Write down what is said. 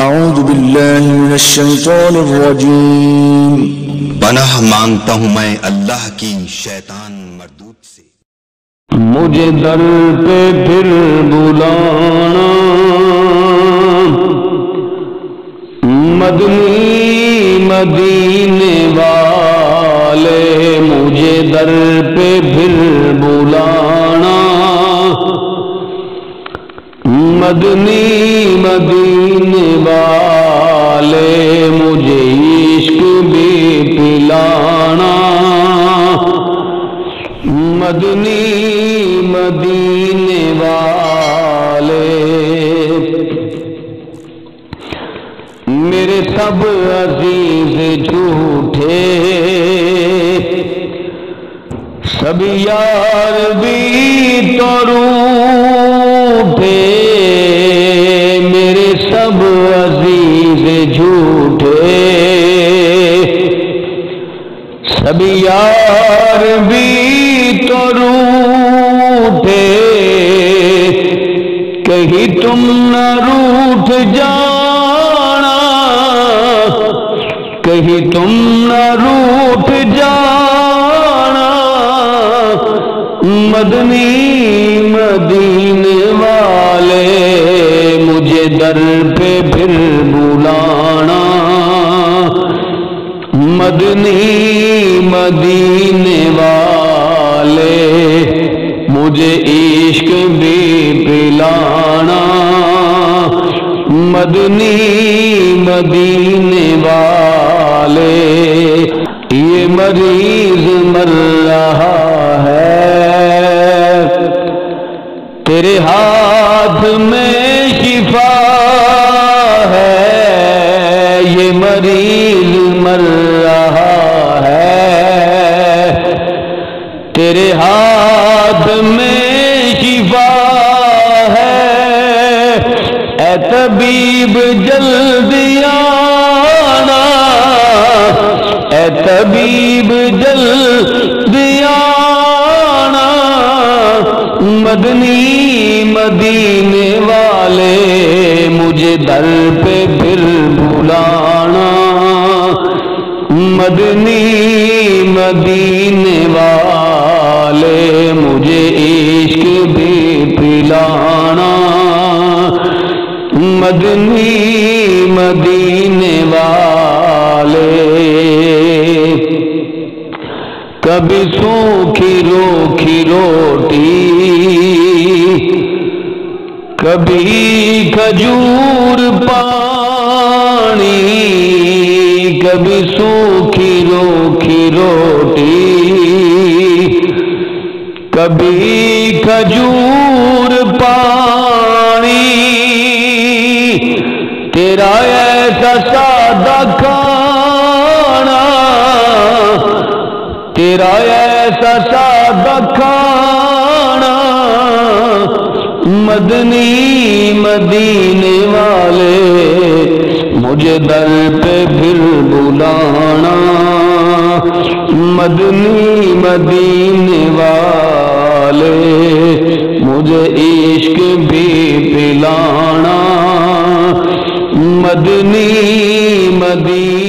اعوذ باللہ من الشیطان الرجیم۔ پناہ مانگتا ہوں میں اللہ کی شیطان مردود سے۔ مجھے در پہ پھر بلانا مدنی مدینے والے، مجھے در پہ پھر بلانا مدنی مدینے والے، مجھے عشق بھی پلانا مدنی مدینے والے۔ میرے سب عزیز جھوٹے، سب یار بھی تو روٹھے، میرے سب عزیز جھوٹے، سب یار بھی تو روٹھے، کہیں تم نہ روٹھ جانا، کہیں تم نہ روٹھ جانا مدنی مدینے والے، مجھے در پہ پھر بلانا مدنی مدینے والے، مجھے عشق بھی پلانا مدنی مدینے والے۔ یہ مریض مر رہا ہے، تیرے ہاتھ میں شفا ہے، یہ مریض مر رہا ہے، تیرے ہاتھ میں شفا ہے، اے طبیب جلدی آنا، اے طبیب جلدی آنا مدنی مدینے والے، مجھے در پہ پھر بلانا مدنی مدینے والے، مجھے عشق بھی پلانا مدنی مدینے والے۔ کبھی سوکھی روکھی روٹی، کبھی کھجور پانی، کبھی سوکھی روکھی روٹی، کبھی کھجور پانی، تیرا ایسا سادہ کھانا، تیرا ایسا سادہ کھانا مدنی مدینے والے، مجھے در پہ پھر بلانا مدنی مدینے والے، مجھے عشق بھی پلانا مدنی مدینے